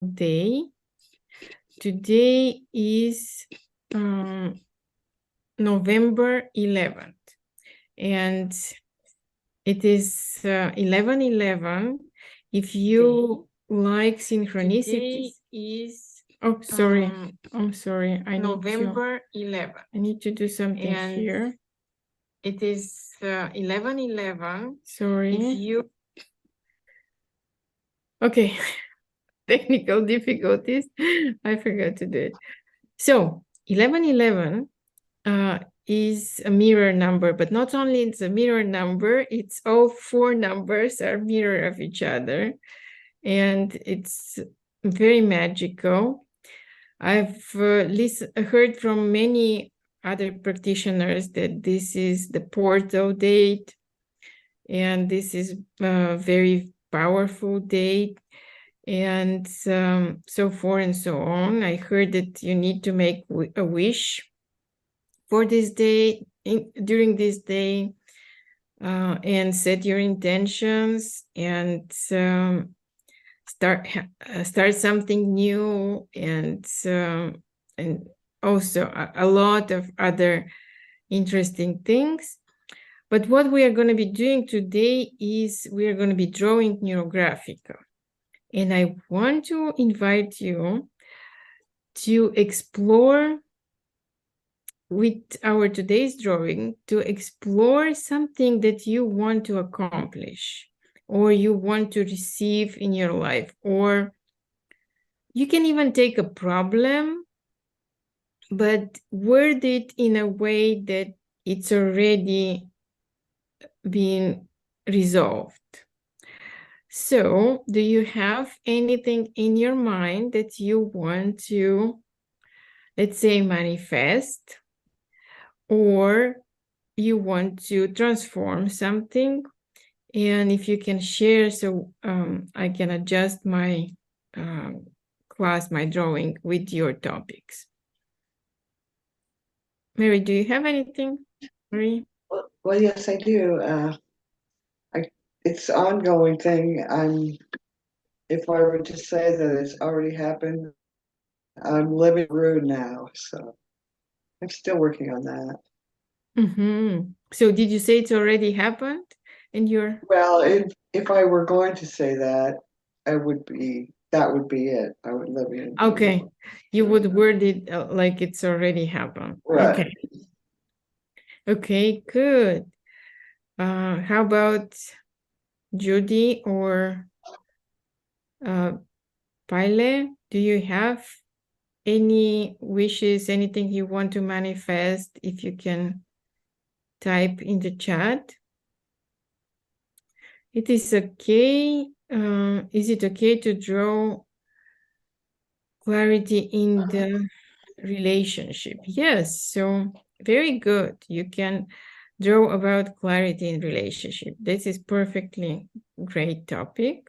day. Today is November 11th, and it is 11:11. If you like synchronicities, is sorry. I'm sorry. November 11th. I need to do something here. It is 11:11. Sorry. If you okay. Technical difficulties. I forgot to do it. So 11:11 is a mirror number, but not only it's a mirror number, it's all four numbers are mirror of each other, and it's very magical. I've heard from many other practitioners that this is the portal date, and this is a very powerful date, and so forth and so on. I heard that you need to make a wish for this day, during this day, and set your intentions, and start something new, and also a lot of other interesting things. But what we are going to be doing today is we are going to be drawing Neurographica. And I want to invite you to explore with our today's drawing, to explore something that you want to accomplish or you want to receive in your life. Or you can even take a problem, but word it in a way that it's already been resolved. So, do you have anything in your mind that you want to, let's say, manifest, or you want to transform something? And if you can share, so I can adjust my class, my drawing with your topics. Mary, do you have anything? Mary? Well, yes, I do. It's an ongoing thing. If I were to say that it's already happened, I'm living through now, so I'm still working on that. Mm-hmm. So did you say it's already happened? And you're Well, if I were going to say that, that would be it. I would live in. okay. You would word it like it's already happened. Right. Okay. Okay, good. How about Judy or Pyle? Do you have any wishes, anything you want to manifest? If you can type in the chat. It is okay. Is it okay to draw clarity in the relationship? Yes. So very good. You can draw about clarity in relationship. This is perfectly great topic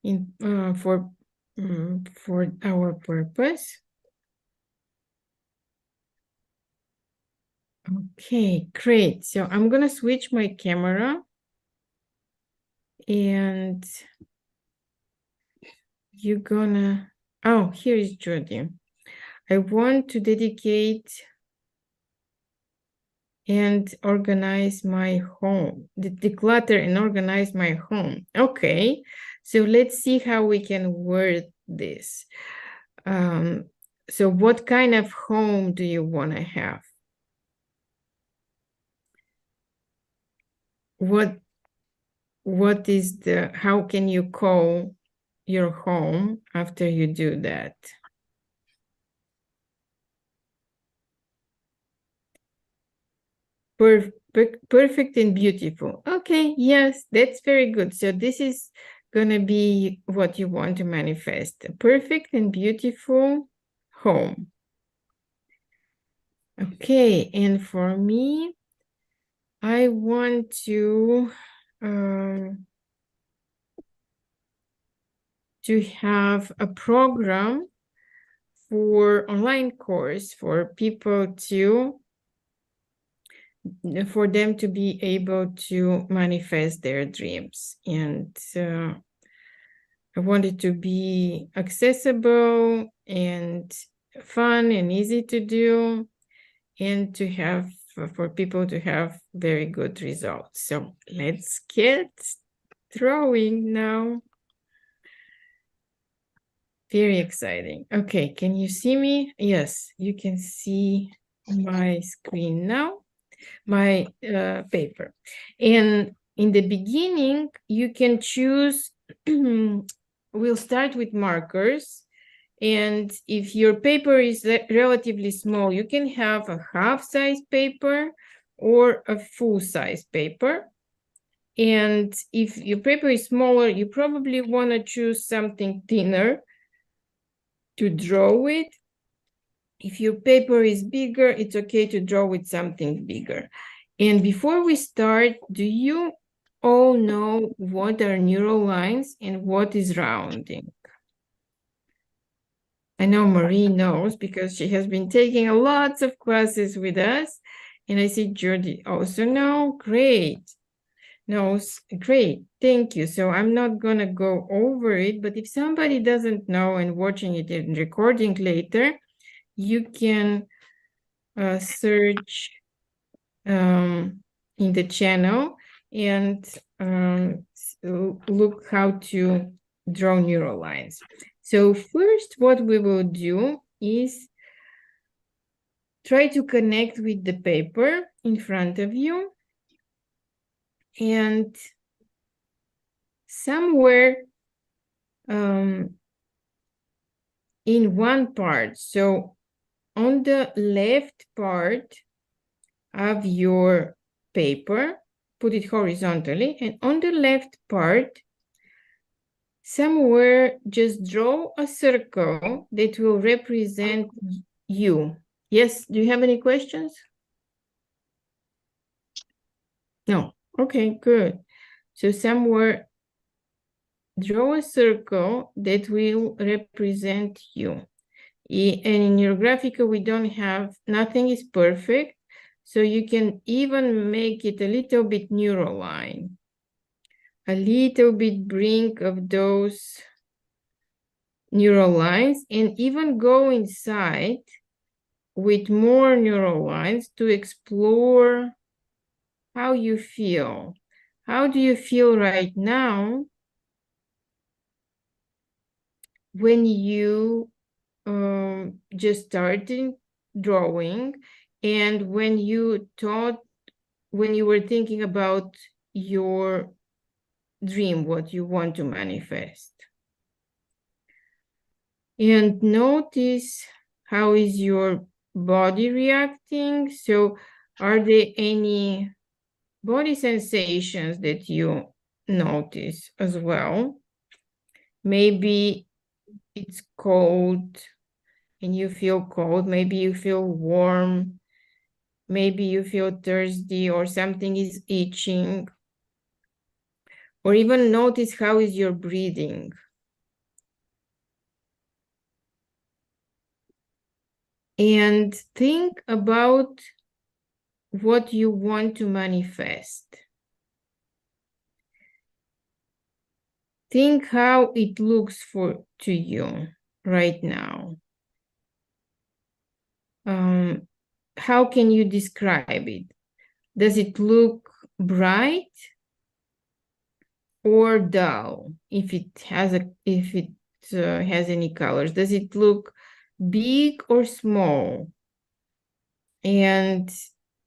in for our purpose. Okay, great. So I'm gonna switch my camera, and you're gonna, oh, here is Judy. I want to dedicate and organize my home, declutter and organize my home. Okay, so let's see how we can word this. So what kind of home do you want to have? What is the, how can you call your home after you do that? Perfect and beautiful. Okay, yes, that's very good. So this is gonna be what you want to manifest. A perfect and beautiful home. Okay, and for me, I want to have a program for online course for people to, for them to be able to manifest their dreams. And I want it to be accessible and fun and easy to do, and to have, for people to have very good results. So let's get drawing now. Very exciting. Okay, can you see me? Yes, you can see my screen now, my paper. And in the beginning, you can choose, we'll start with markers. And if your paper is relatively small, you can have a half-size paper or a full-size paper. And if your paper is smaller, you probably want to choose something thinner to draw with. If your paper is bigger, it's okay to draw with something bigger. And before we start, do you all know what are neural lines and what is rounding? I know Marie knows because she has been taking lots of classes with us. And I see Jody also know. Great. Knows. Great. Thank you. So I'm not going to go over it, but if somebody doesn't know and watching it and recording later, you can search in the channel and look how to draw neural lines. So first, what we will do is try to connect with the paper in front of you, and somewhere in one part, so on the left part of your paper, put it horizontally, and on the left part, somewhere just draw a circle that will represent you. Yes, do you have any questions? No. Okay, good. So somewhere draw a circle that will represent you. And in Neurographica, we don't have, nothing is perfect. So you can even make it a little bit neural line. A little bit bring of those neural lines, and even go inside with more neural lines to explore how you feel. How do you feel right now when you just started drawing, and when you were thinking about your dream, what you want to manifest? And notice how is your body reacting. So are there any body sensations that you notice as well? Maybe it's cold and you feel cold. Maybe you feel warm. Maybe you feel thirsty, or something is itching. Or even notice how is your breathing. And think about what you want to manifest. Think how it looks to you right now. How can you describe it? Does it look bright or dull? If it has any colors, does it look big or small? And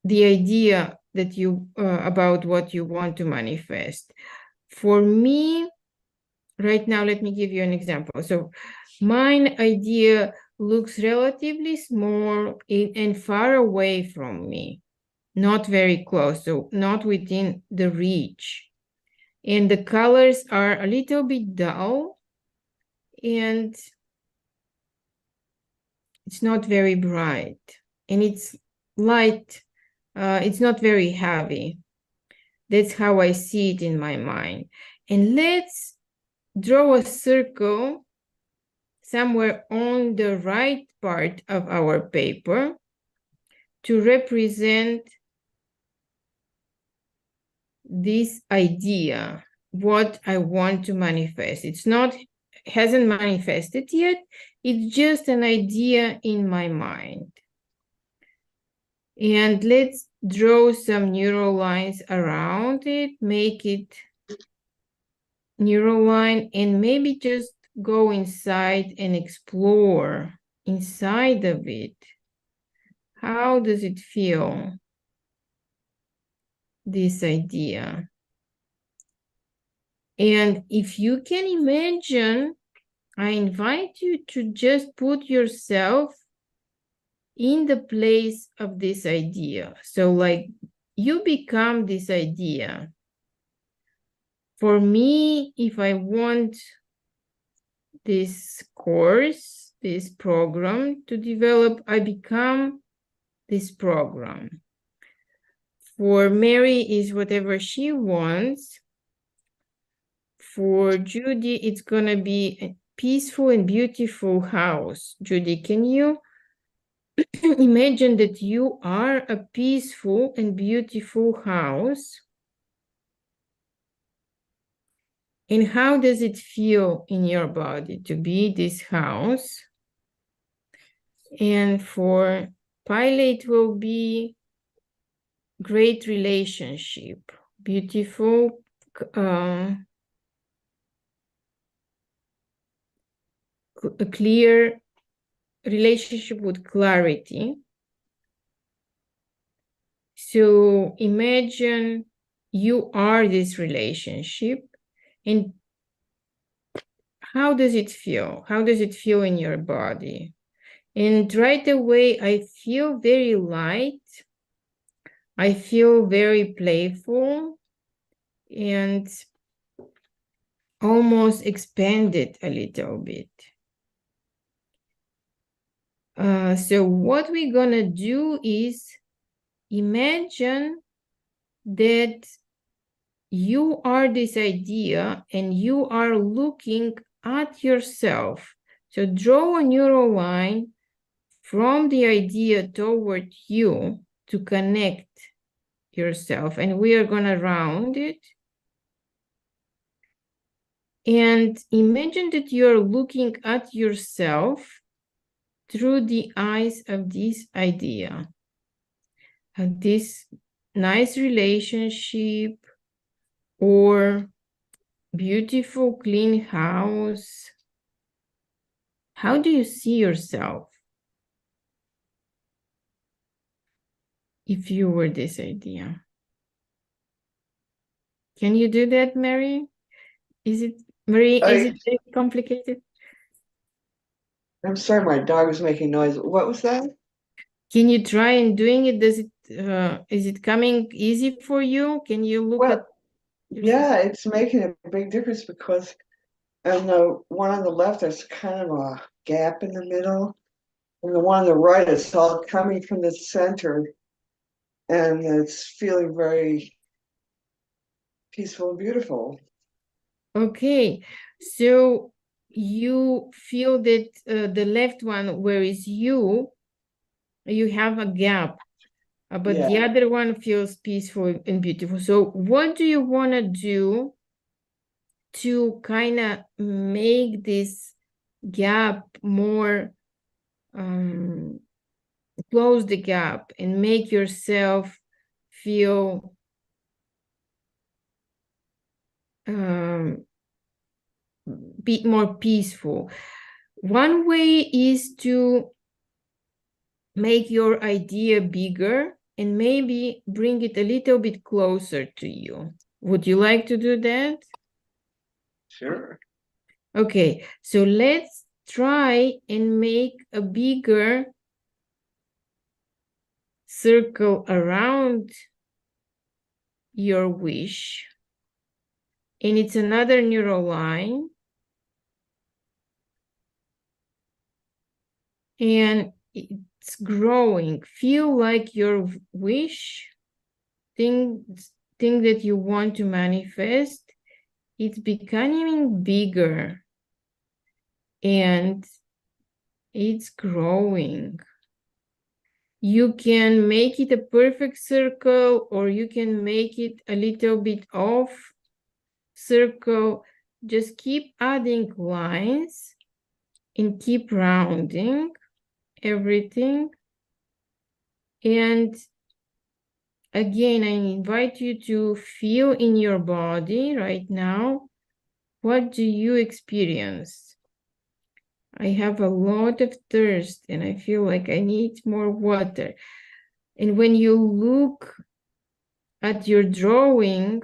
the idea that you about what you want to manifest. For me, right now, let me give you an example. So mine idea looks relatively small and far away from me, not very close, so not within the reach. And the colors are a little bit dull, and it's not very bright, and it's light. It's not very heavy. That's how I see it in my mind. And let's draw a circle somewhere on the right part of our paper to represent this idea, what I want to manifest. It's not hasn't manifested yet. It's just an idea in my mind. And let's draw some neural lines around it, make it neural line, and maybe just go inside and explore inside of it. How does it feel, this idea? And if you can imagine, I invite you to just put yourself in the place of this idea. So like you become this idea. For me, if I want this course, this program to develop, I become this program. For Mary is whatever she wants. For Judy, it's gonna be a peaceful and beautiful house. Judy, can you imagine that you are a peaceful and beautiful house? And how does it feel in your body to be this house? And for Pilot will be great relationship, beautiful, a clear relationship with clarity. So imagine you are this relationship, and how does it feel? How does it feel in your body? And right away, I feel very light. I feel very playful and almost expanded a little bit. So what we're gonna do is imagine that you are this idea and you are looking at yourself. So draw a neural line from the idea toward you to connect yourself, and we are gonna round it. And imagine that you're looking at yourself through the eyes of this idea, of this nice relationship or beautiful, clean house. How do you see yourself if you were this idea? Can you do that, Mary? Is it very complicated? I'm sorry, my dog was making noise. What was that? Can you try and doing it? Does it is it coming easy for you? Can you look at yourself? Yeah, it's making a big difference because on the one on the left, there's kind of a gap in the middle. And the one on the right, it's all coming from the center. And it's feeling very peaceful and beautiful. Okay, so you feel that the left one, where is you have a gap, but the other one feels peaceful and beautiful. So what do you want to do to kind of make this gap more, close the gap and make yourself feel be more peaceful? One way is to make your idea bigger and maybe bring it a little bit closer to you. Would you like to do that? Sure. Okay, so let's try and make a bigger circle around your wish. And it's another neural line. And it's growing. Feel like your wish, thing that you want to manifest, it's becoming bigger and it's growing. You can make it a perfect circle or you can make it a little bit off circle. just keep adding lines and keep rounding everything. And again, I invite you to feel in your body right now. What do you experience? I have a lot of thirst and I feel like I need more water. And when you look at your drawing,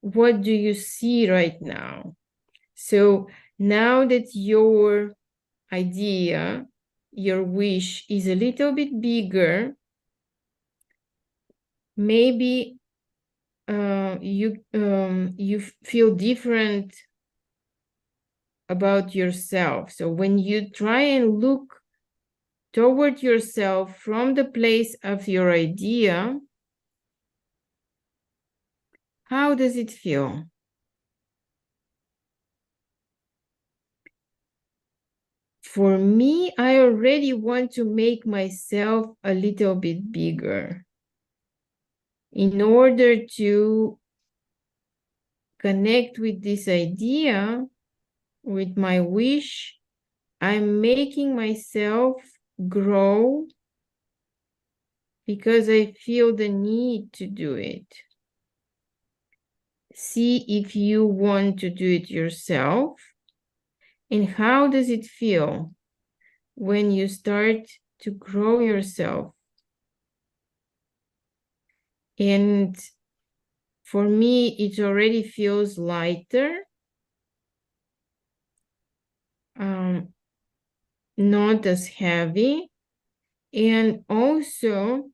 what do you see right now? So now that your idea, your wish is a little bit bigger, maybe you feel different about yourself. So when you try and look toward yourself from the place of your idea, how does it feel? For me, I already want to make myself a little bit bigger in order to connect with this idea, with my wish. I'm making myself grow because I feel the need to do it. See if you want to do it yourself. And how does it feel when you start to grow yourself? And for me, it already feels lighter, not as heavy. And also,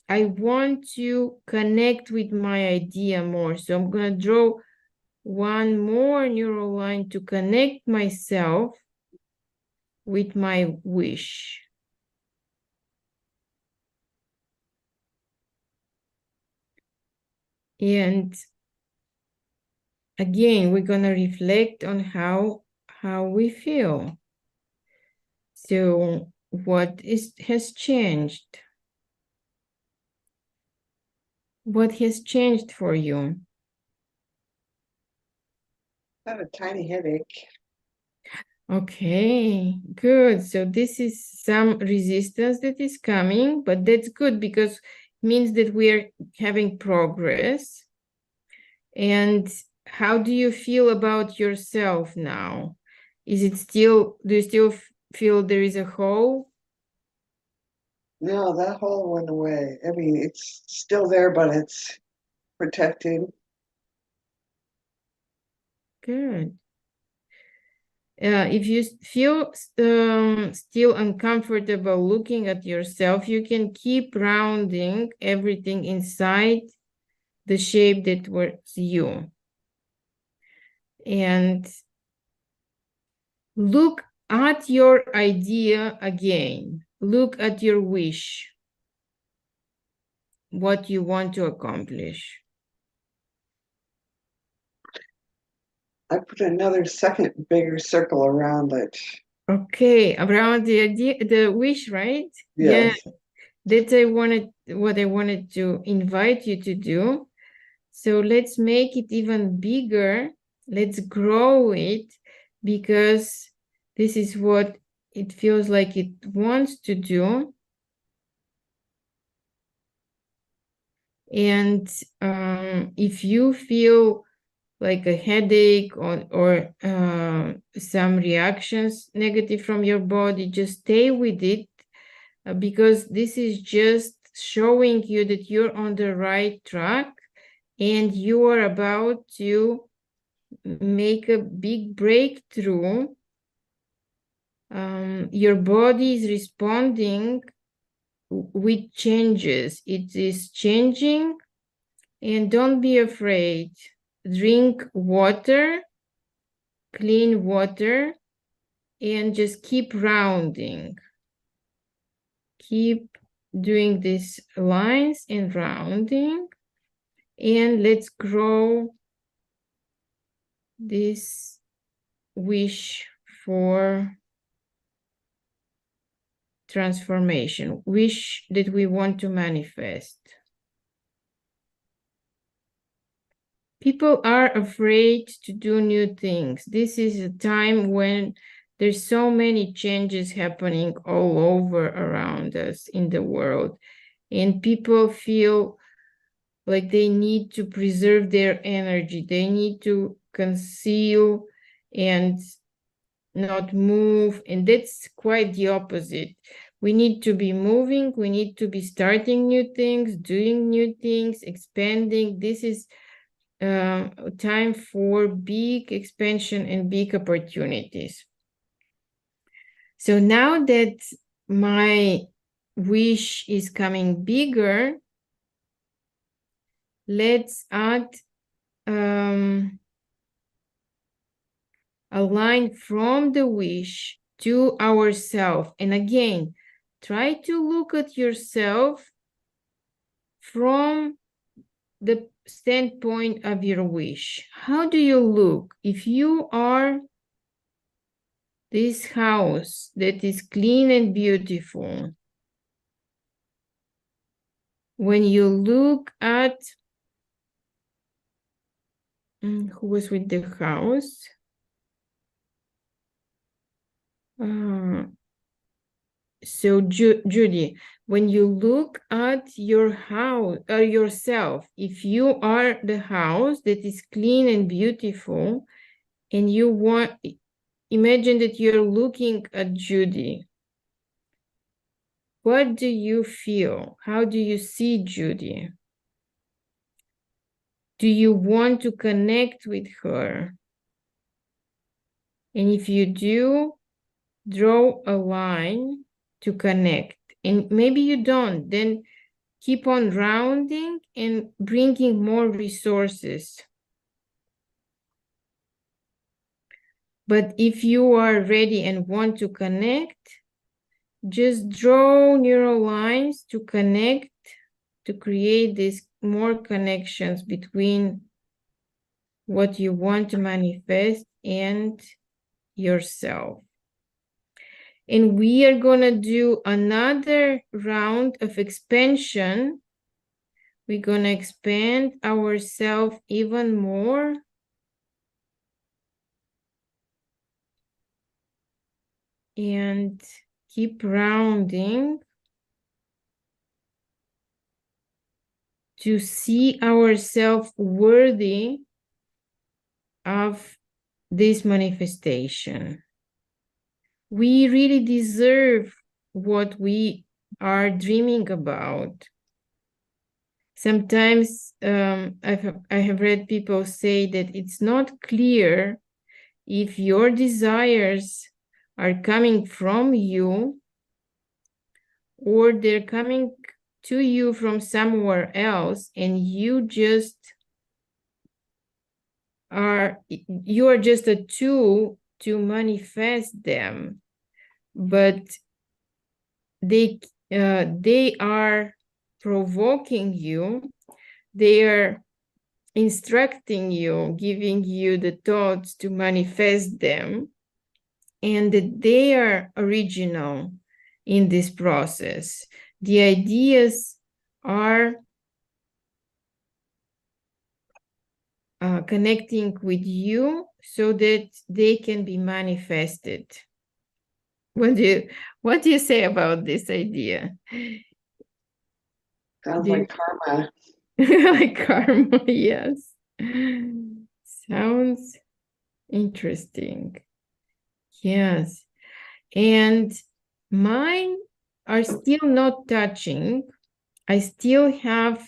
I want to connect with my idea more. So I'm going to draw one more neural line to connect myself with my wish. And again, we're going to reflect on how we feel. So what has changed? What has changed for you? I have a tiny headache. Okay, good. So this is some resistance that is coming, but that's good because it means that we are having progress. And how do you feel about yourself now? Is it still, do you still feel there is a hole? No, that hole went away. I mean, it's still there, but it's protected. Good. If you feel still uncomfortable looking at yourself, you can keep rounding everything inside the shape that was you. And look at your idea again. Look at your wish, what you want to accomplish. I put another second bigger circle around it. Okay, around the idea, the wish, right? Yeah, Yes. that's what I wanted to invite you to do. So let's make it even bigger. Let's grow it because this is what it feels like it wants to do. And if you feel like a headache or some reactions negative from your body, just stay with it because this is just showing you that you're on the right track and you are about to make a big breakthrough. Your body is responding with changes. It is changing, and don't be afraid. Drink water, clean water, and just keep rounding. Keep doing these lines and rounding, and let's grow this wish for transformation, wish that we want to manifest. people are afraid to do new things. This is a time when there's so many changes happening all over around us in the world, and people feel like they need to preserve their energy. They need to conceal and not move, and that's quite the opposite. We need to be moving, we need to be starting new things, doing new things, expanding. This is time for big expansion and big opportunities. So now that my wish is coming bigger, let's add a line from the wish to ourself. And again, try to look at yourself from the standpoint of your wish. How do you look? If you are this house that is clean and beautiful, when you look at who was with the house? So Judy, when you look at your house or yourself, if you are the house that is clean and beautiful, and you want, imagine that you're looking at Judy. What do you feel? How do you see Judy? Do you want to connect with her? And if you do, draw a line to connect. And maybe you don't, then keep on rounding and bringing more resources. But if you are ready and want to connect, just draw neural lines to connect, to create these more connections between what you want to manifest and yourself. And we are going to do another round of expansion. We're going to expand ourselves even more. And keep rounding to see ourselves worthy of this manifestation. We really deserve what we are dreaming about. Sometimes I have read people say that it's not clear if your desires are coming from you or they're coming to you from somewhere else, and you are just a tool to manifest them, but they are provoking you, they are instructing you, giving you the thoughts to manifest them, and that they are original in this process. The ideas are connecting with you so that they can be manifested. What do you say about this idea? Sounds like karma. Like karma, yes. Sounds interesting. Yes. And mine are still not touching. I still have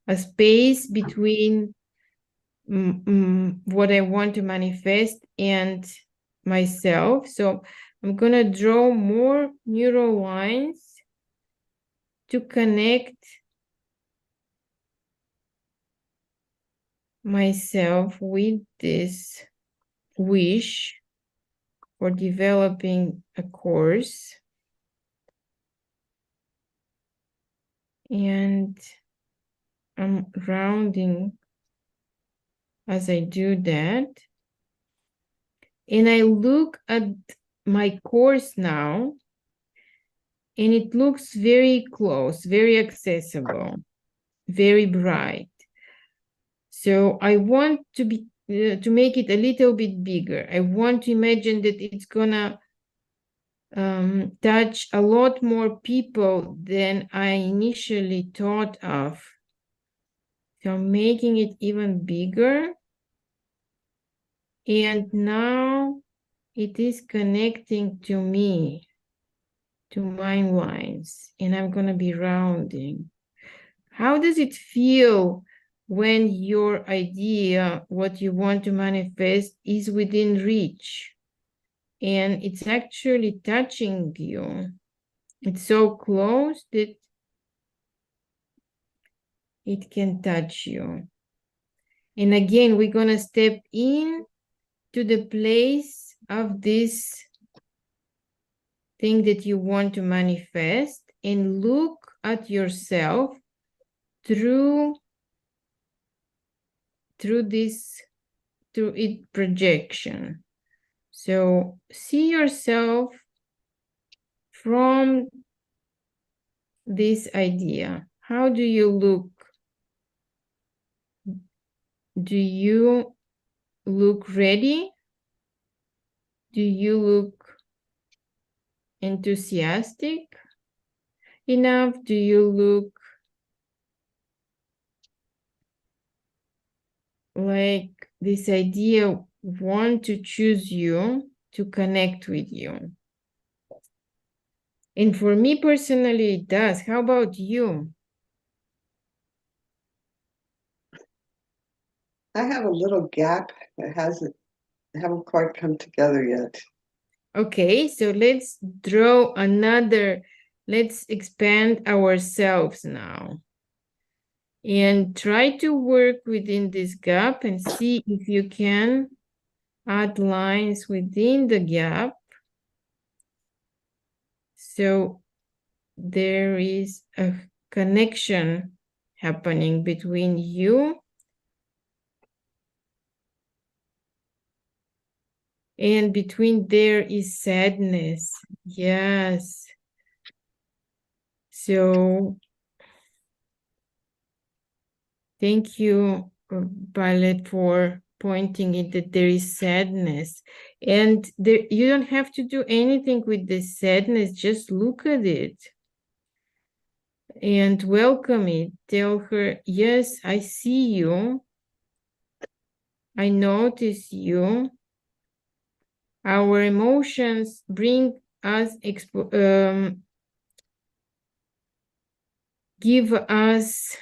a space between what I want to manifest and myself. So I'm going to draw more neural lines to connect myself with this wish for developing a course. And I'm rounding as I do that. And I look at my course now, and it looks very close, very accessible, very bright. So I want to make it a little bit bigger. I want to imagine that it's gonna touch a lot more people than I initially thought of. So I'm making it even bigger. And now it is connecting to me, to my lines, and I'm gonna be rounding. How does it feel when your idea, what you want to manifest, is within reach and it's actually touching you? It's so close that it can touch you. And again, we're going to step in to the place of this thing that you want to manifest and look at yourself through its projection. So see yourself from this idea. How do you look? Do you look ready? Do you look enthusiastic enough? Do you look like this idea want to choose you, to connect with you? And for me personally, it does. How about you? I have a little gap that haven't quite come together yet. Okay, so let's draw another, let's expand ourselves now. And try to work within this gap and see if you can add lines within the gap. So there is a connection happening between you and between there is sadness. Yes. So thank you, Violet, for pointing it that there is sadness. And there, you don't have to do anything with this sadness, just look at it and welcome it. Tell her, yes, I see you. I notice you. Our emotions bring us, give us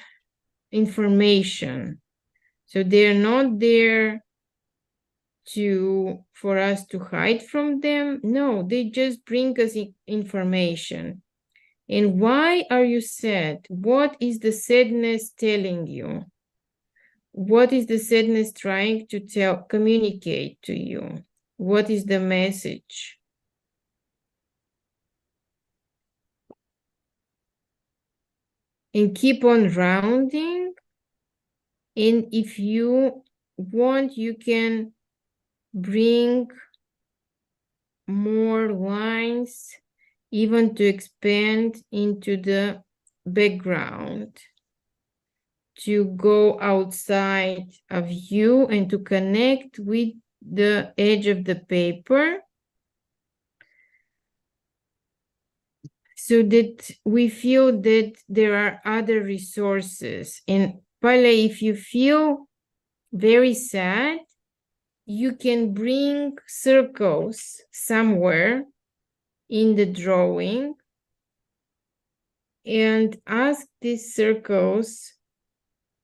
information. So they're not there for us to hide from them. No, they just bring us information. And why are you sad? What is the sadness telling you? What is the sadness trying to communicate to you? What is the message? And keep on rounding. And if you want, you can bring more lines, even to expand into the background, to go outside of you and to connect with the edge of the paper, so that we feel that there are other resources. And Pale, if you feel very sad, you can bring circles somewhere in the drawing and ask these circles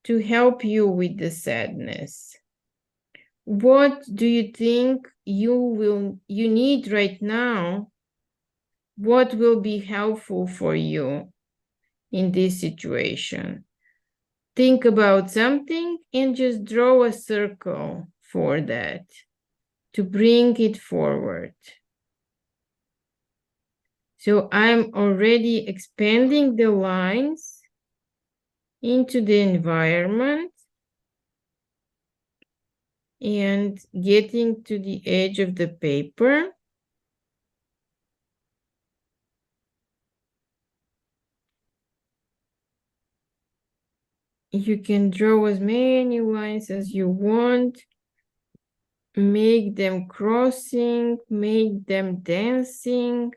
to help you with the sadness. What do you think you need right now? What will be helpful for you in this situation? Think about something and just draw a circle for that to bring it forward. So I'm already expanding the lines into the environment and getting to the edge of the paper. You can draw as many lines as you want. Make them crossing, make them dancing.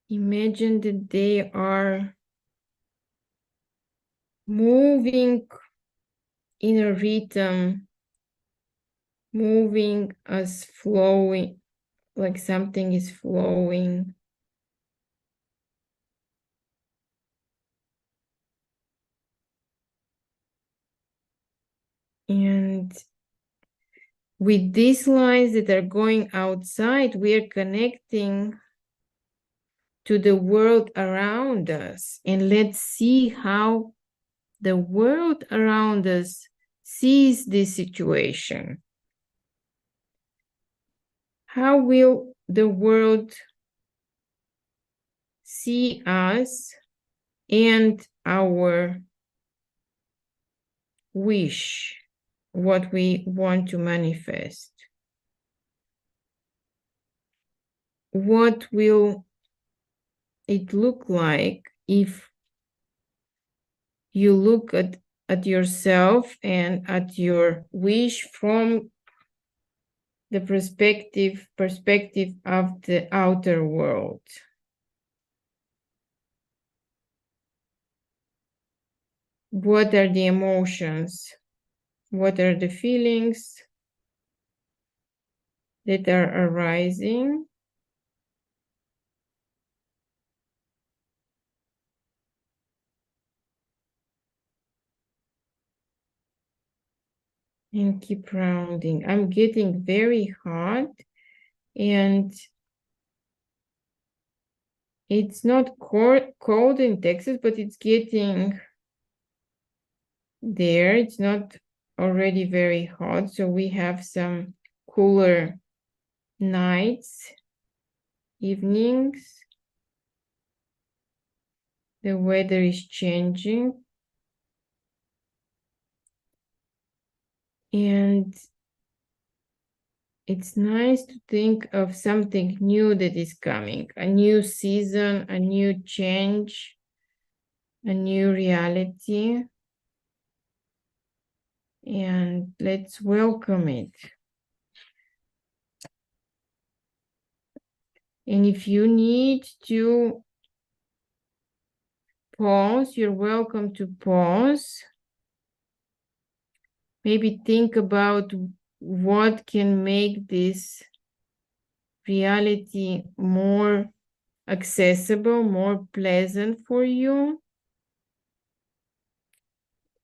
Imagine that they are moving in a rhythm, moving as flowing, like something is flowing. And with these lines that are going outside, we are connecting to the world around us. And let's see how the world around us sees this situation. How will the world see us and our wish, what we want to manifest? What will it look like if you look at yourself and at your wish from the perspective of the outer world? What are the emotions? What are the feelings that are arising? And keep rounding. I'm getting very hot, and it's not cold in Texas, but it's getting there. It's not already very hot, so we have some cooler nights, evenings. The weather is changing. And it's nice to think of something new that is coming, a new season, a new change, a new reality. And let's welcome it. And if you need to pause, you're welcome to pause. Maybe think about what can make this reality more accessible, more pleasant for you.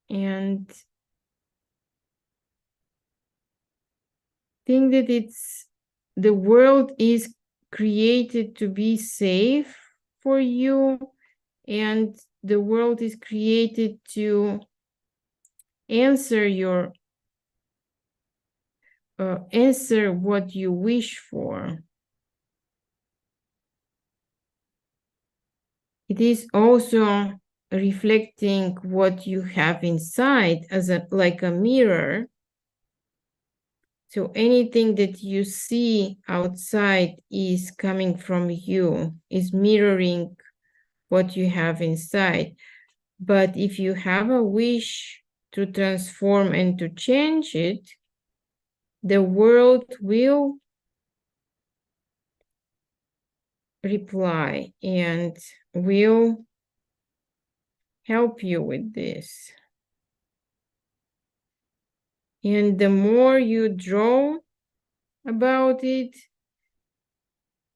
And think that the world is created to be safe for you, and the world is created to answer answer what you wish for. It is also reflecting what you have inside as like a mirror. So anything that you see outside is coming from you, is mirroring what you have inside. But if you have a wish to transform and to change it, the world will reply and will help you with this. And the more you draw about it,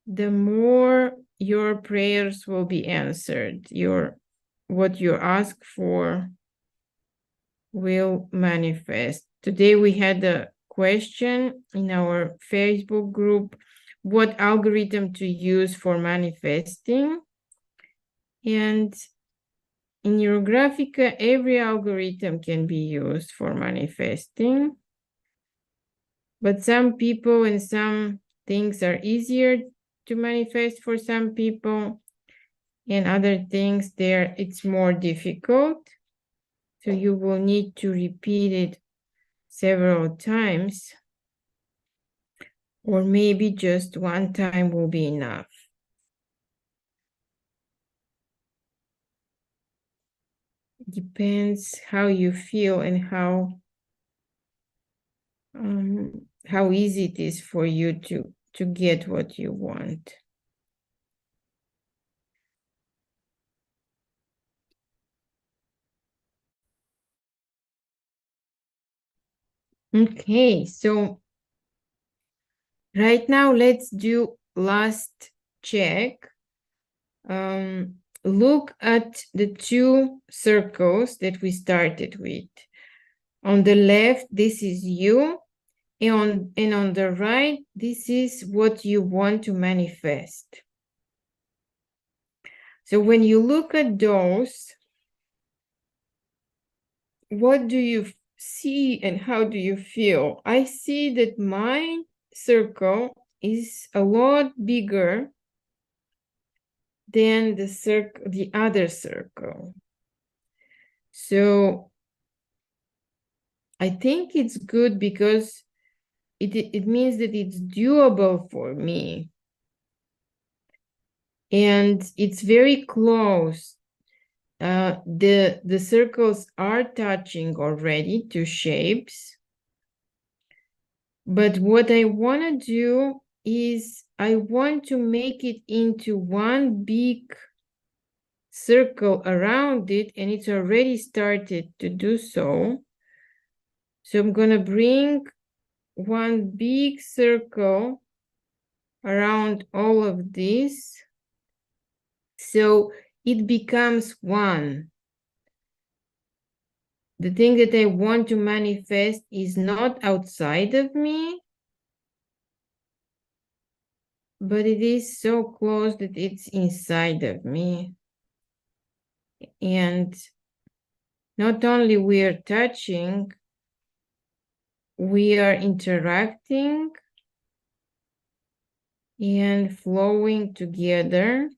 the more your prayers will be answered. What you ask for will manifest. Today we had a question in our Facebook group, what algorithm to use for manifesting. And in Neurographica, every algorithm can be used for manifesting. But some people and some things are easier to manifest for some people, and other things it's more difficult. So you will need to repeat it several times, or maybe just one time will be enough. depends how you feel and how easy it is for you to get what you want. Okay, so right now let's do last check. Look at the two circles that we started with. On the left, this is you, and on the right, this is what you want to manifest. So when you look at those, what do you see and how do you feel? I see that my circle is a lot bigger than the other circle. So I think it's good because it means that it's doable for me. And it's very close. The circles are touching already, two shapes. But what I want to do is I want to make it into one big circle around it, and it's already started to do so. So I'm going to bring one big circle around all of this. So it becomes one. The thing that I want to manifest is not outside of me, but it is so close that it's inside of me. And not only we are touching, we are interacting and flowing together.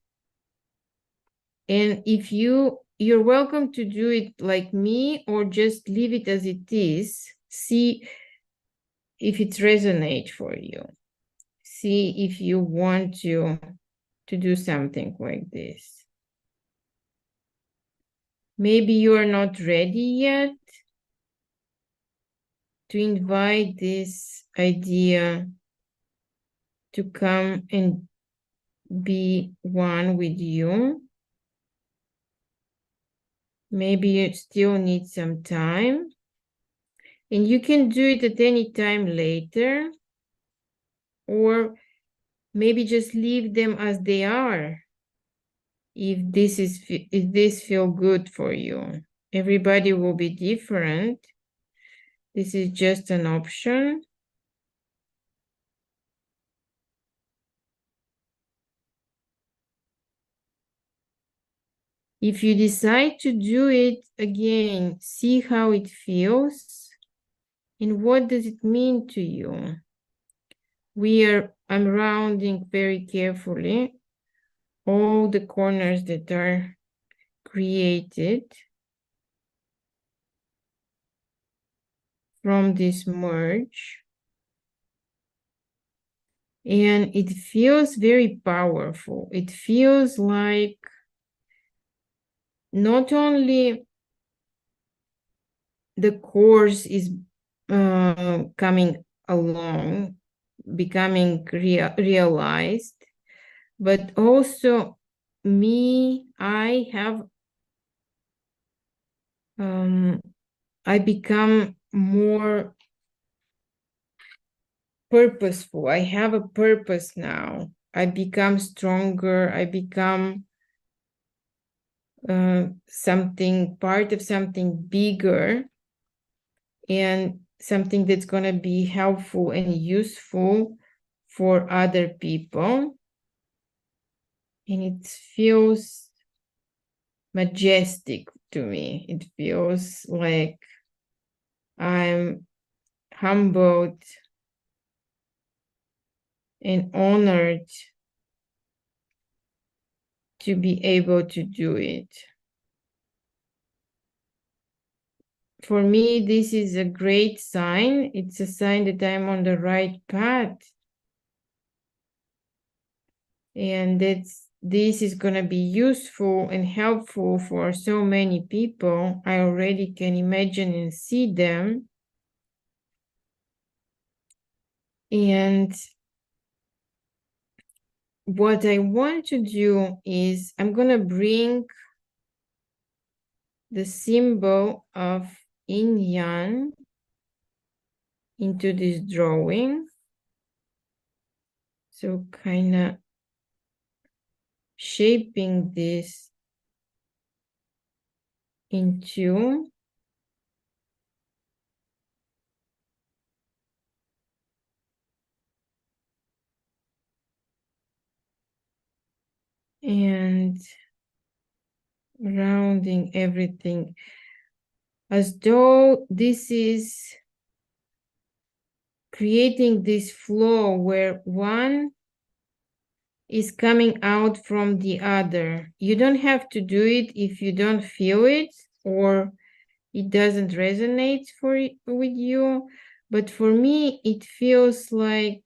And if you're welcome to do it like me or just leave it as it is. See if it resonates for you. See if you want to do something like this. Maybe you are not ready yet to invite this idea to come and be one with you. Maybe you still need some time. And you can do it at any time later. Or maybe just leave them as they are. If this feel good for you. Everybody will be different. This is just an option. If you decide to do it again, see how it feels and what does it mean to you. I'm rounding very carefully all the corners that are created from this merge. And it feels very powerful. It feels like not only the course is coming along, becoming realized, but also I become more purposeful. I have a purpose now. I become stronger. I become part of something bigger and something that's going to be helpful and useful for other people. And it feels majestic to me. It feels like I'm humbled and honored to be able to do it. For me, this is a great sign. It's a sign that I'm on the right path. And this is going to be useful and helpful for so many people. I already can imagine and see them. And what I want to do is I'm going to bring the symbol of yin yang into this drawing. So kind of shaping this into and rounding everything as though this is creating this flow where one is coming out from the other. You don't have to do it if you don't feel it or it doesn't resonate with you. But for me, it feels like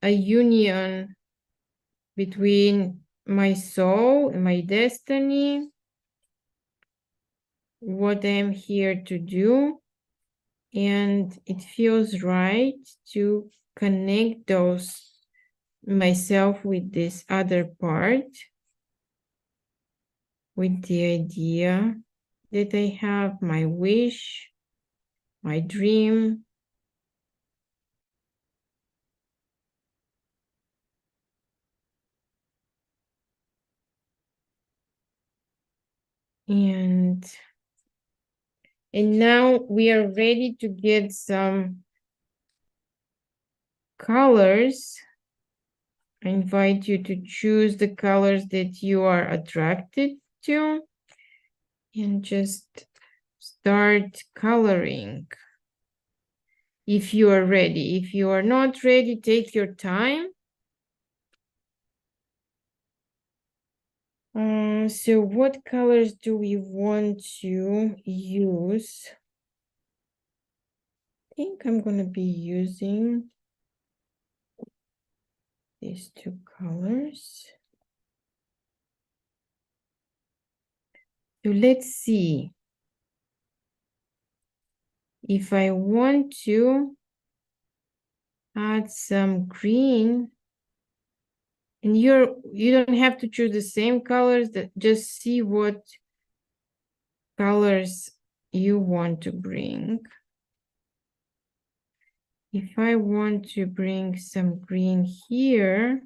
a union between my soul and my destiny, what I'm here to do. And it feels right to connect those myself with this other part, with the idea that I have my wish, my dream. And now we are ready to get some colors. I invite you to choose the colors that you are attracted to and just start coloring. If you are ready. If you are not ready, take your time. So what colors do we want to use? I think I'm going to be using these two colors. So let's see. If I want to add some green, and you don't have to choose the same colors, that just see what colors you want to bring. If I want to bring some green here,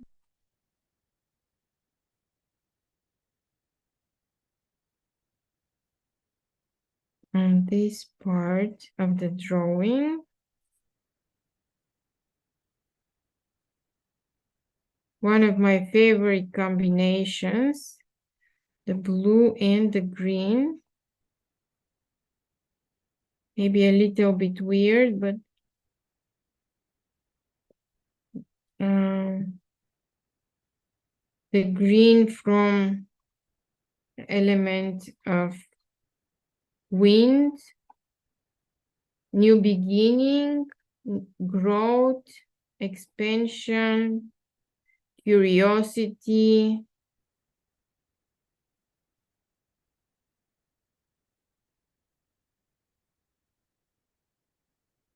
on this part of the drawing, one of my favorite combinations, the blue and the green. Maybe a little bit weird, but the green from element of wind, new beginning, growth, expansion, curiosity.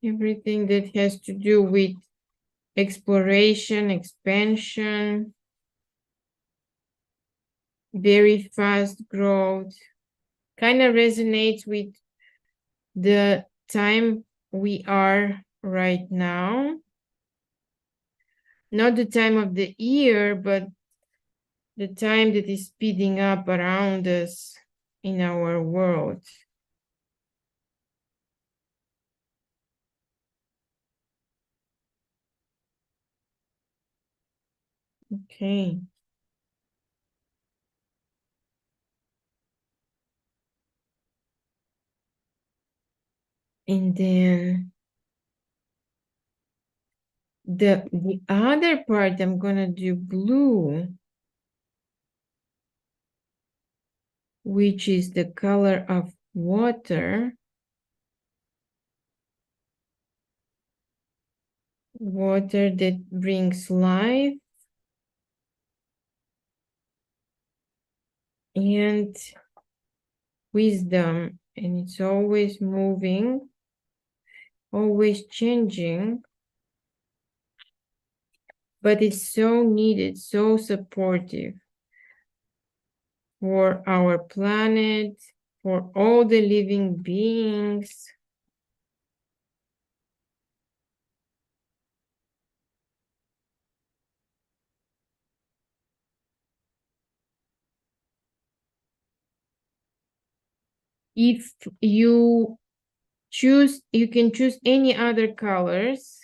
Everything that has to do with exploration, expansion, very fast growth, kind of resonates with the time we are right now. Not the time of the year, but the time that is speeding up around us in our world. Okay. And then the other part, I'm gonna do blue, which is the color of water. water that brings life and wisdom, and it's always moving, always changing, but it's so needed, so supportive for our planet, for all the living beings. If you choose, you can choose any other colors.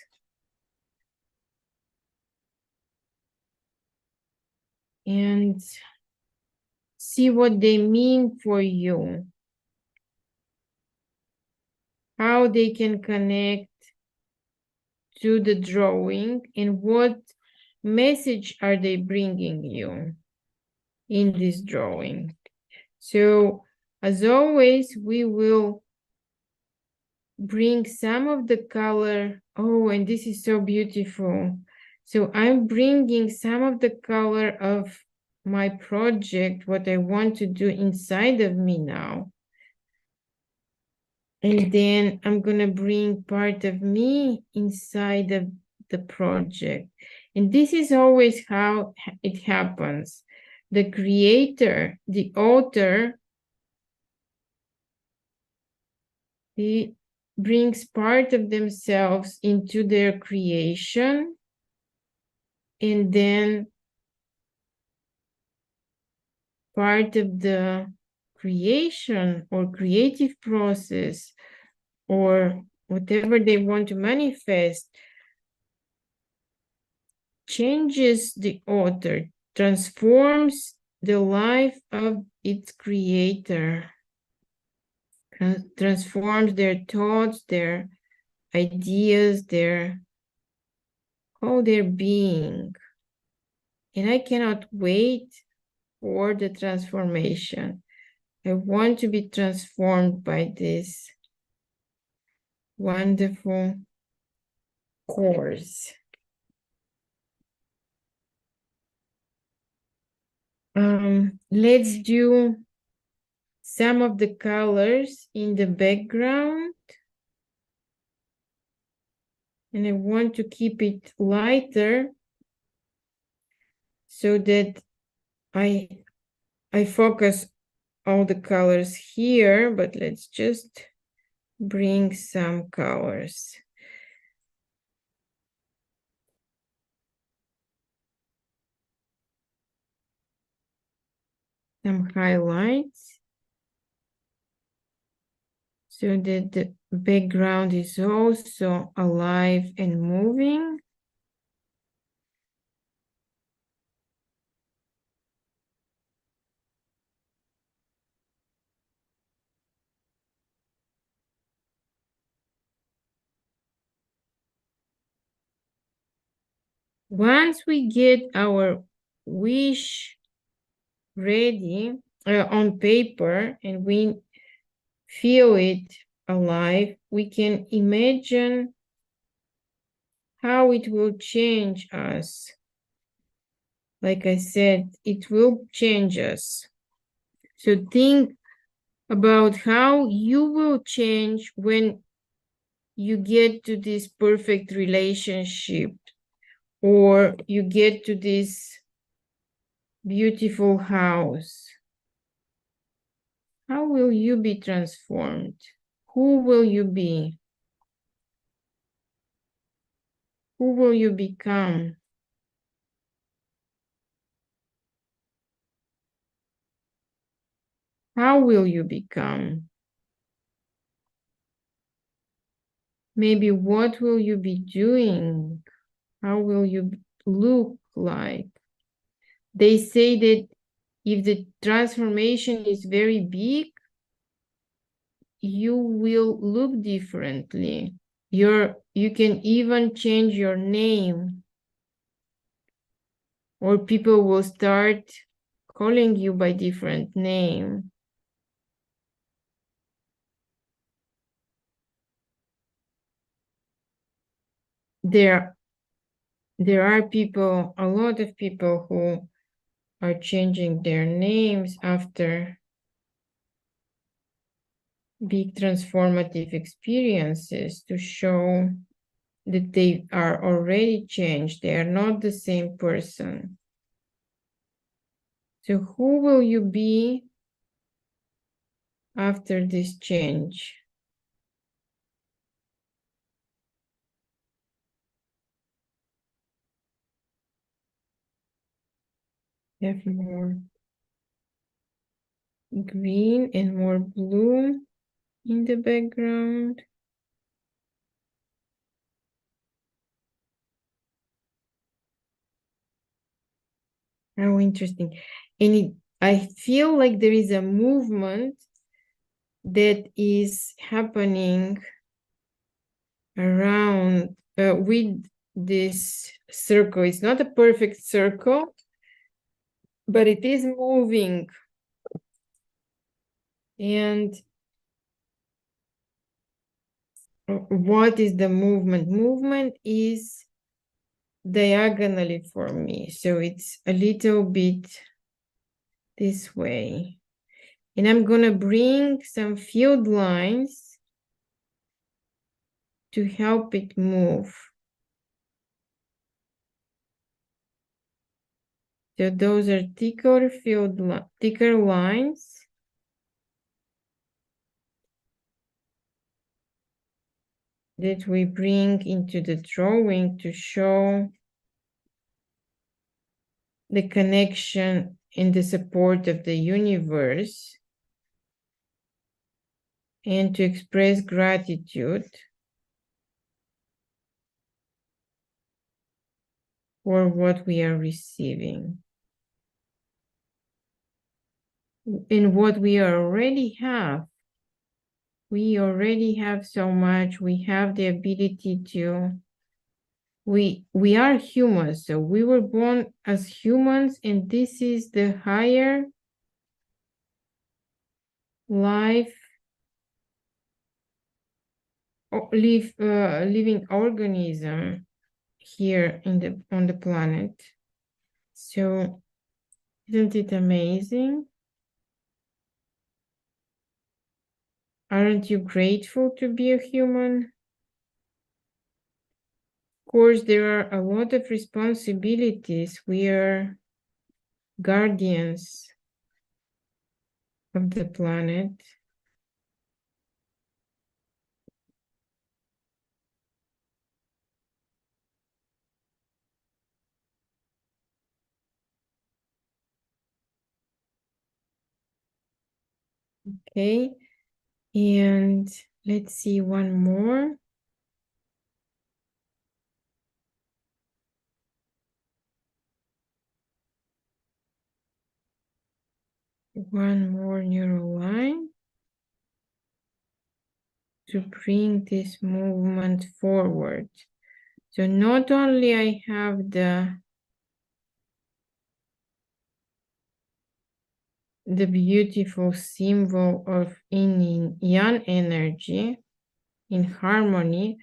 And see what they mean for you. How they can connect to the drawing and what message are they bringing you in this drawing. So as always, we will bring some of the color. Oh, and this is so beautiful. So I'm bringing some of the color of my project, what I want to do inside of me now. And then I'm gonna bring part of me inside of the project. And this is always how it happens. The creator, the author, he brings part of themselves into their creation, and then part of the creation or creative process or whatever they want to manifest changes the author, transforms the life of its creator, transforms their thoughts, their ideas, their whole their being. And I cannot wait for the transformation. I want to be transformed by this wonderful course. Let's do some of the colors in the background. And I want to keep it lighter so that I focus all the colors here, but let's just bring some colors. Some highlights so that the background is also alive and moving. Once we get our wish ready on paper and we feel it alive, we can imagine how it will change us. Like I said, it will change us. So think about how you will change when you get to this perfect relationship or you get to this beautiful house. How will you be transformed? Who will you be? Who will you become? How will you become? Maybe what will you be doing? How will you look like? They say that if the transformation is very big, you will look differently. You can even change your name, or people will start calling you by different name. There there are people, a lot of people who are changing their names after big transformative experiences to show that they are already changed. They are not the same person. So who will you be after this change? Have more green and more blue in the background. How interesting. And I feel like there is a movement that is happening around with this circle. It's not a perfect circle, but it is moving. And what is the movement? Movement is diagonally for me. So it's a little bit this way. And I'm going to bring some field lines to help it move. So those are thicker lines. That we bring into the drawing to show the connection and the support of the universe and to express gratitude for what we are receiving and what we already have. We already have so much. We have the ability to, we are humans, so we were born as humans, and this is the higher life living organism here on the planet. So isn't it amazing? Aren't you grateful to be a human? Of course, there are a lot of responsibilities. We are guardians of the planet. Okay, and let's see one more. One more neural line to bring this movement forward. So not only I have the beautiful symbol of yin yang energy in harmony,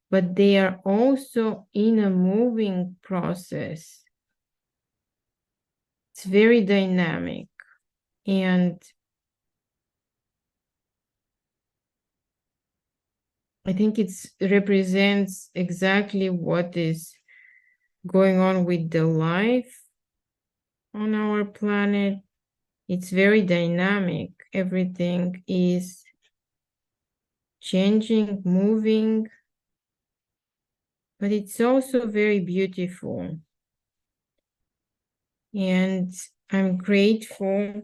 but they are also in a moving process. It's very dynamic, and I think it represents exactly what is going on with the life on our planet. It's very dynamic. Everything is changing, moving, but it's also very beautiful. And I'm grateful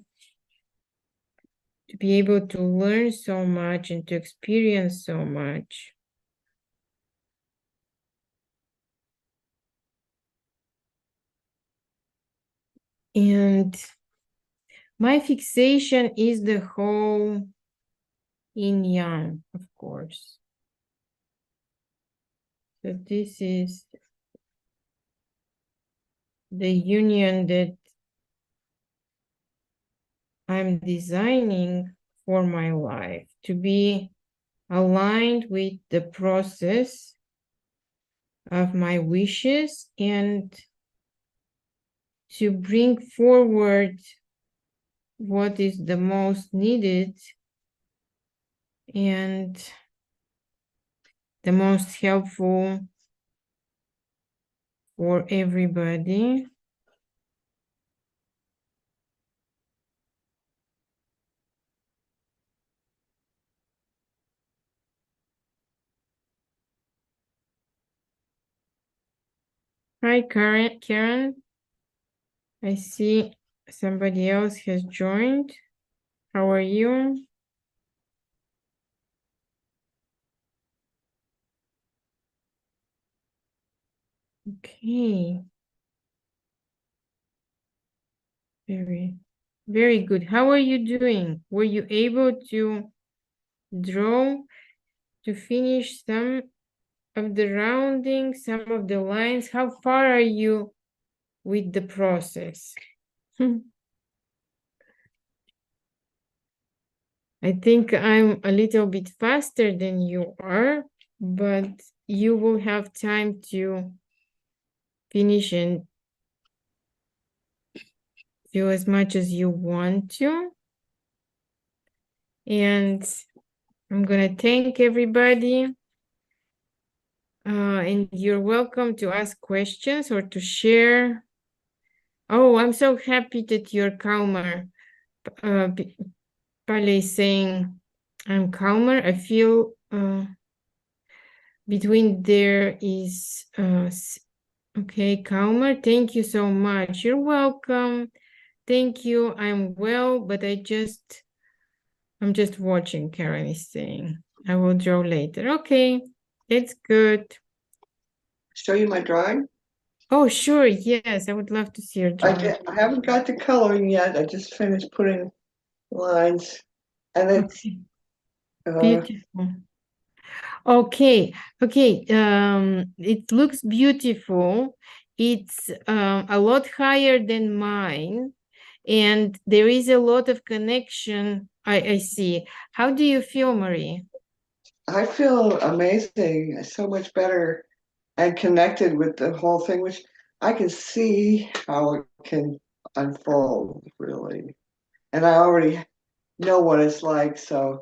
to be able to learn so much and to experience so much. And my fixation is the whole yin yang, of course. So this is the union that I'm designing for my life, to be aligned with the process of my wishes and to bring forward what is the most needed and the most helpful for everybody. Hi, Karen. I see somebody else has joined. How are you? Okay. Very, very good. How are you doing? Were you able to draw to finish some of the rounding, some of the lines? How far are you with the process? I think I'm a little bit faster than you are, but you will have time to finish and do as much as you want to. And I'm going to thank everybody. And you're welcome to ask questions or to share. Oh, I'm so happy that you're calmer. Pale is saying, I'm calmer. I feel between there is, okay, calmer. Thank you so much. You're welcome. Thank you. I'm well, but I'm just watching, Karen is saying. I will draw later. Okay, it's good. Show you my drawing? Oh, sure. Yes, I would love to see your drawing. I haven't got to coloring yet. I just finished putting lines, and it's Beautiful. Okay, okay. It looks beautiful. It's a lot higher than mine, and there is a lot of connection. I see. How do you feel, Marie? I feel amazing, so much better and connected with the whole thing, which I can see how it can unfold, really. And I already know what it's like, so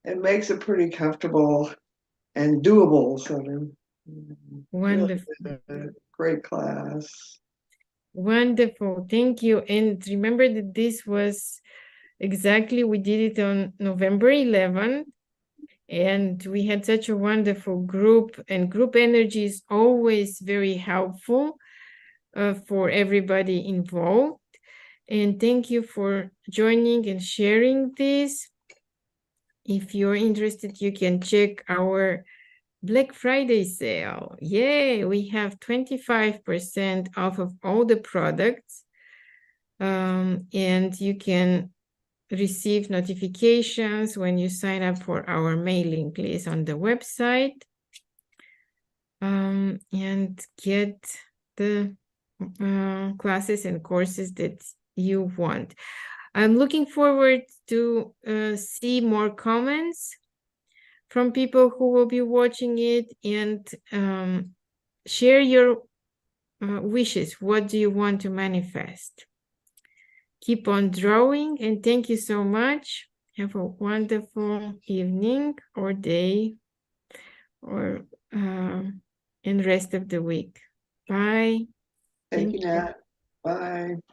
it makes it pretty comfortable and doable. So really Wonderful. a great class. Wonderful. Thank you. And remember that this was exactly, we did it on November 11th. And we had such a wonderful group, and group energy is always very helpful for everybody involved. And thank you for joining and sharing this. If you're interested, you can check our Black Friday sale. Yay, we have 25% off of all the products. And you can receive notifications when you sign up for our mailing list on the website, and get the classes and courses that you want. I'm looking forward to see more comments from people who will be watching it, and share your wishes. What do you want to manifest? Keep on drawing, and thank you so much. Have a wonderful evening or day or and rest of the week. Bye. Thank you, Nat. Bye.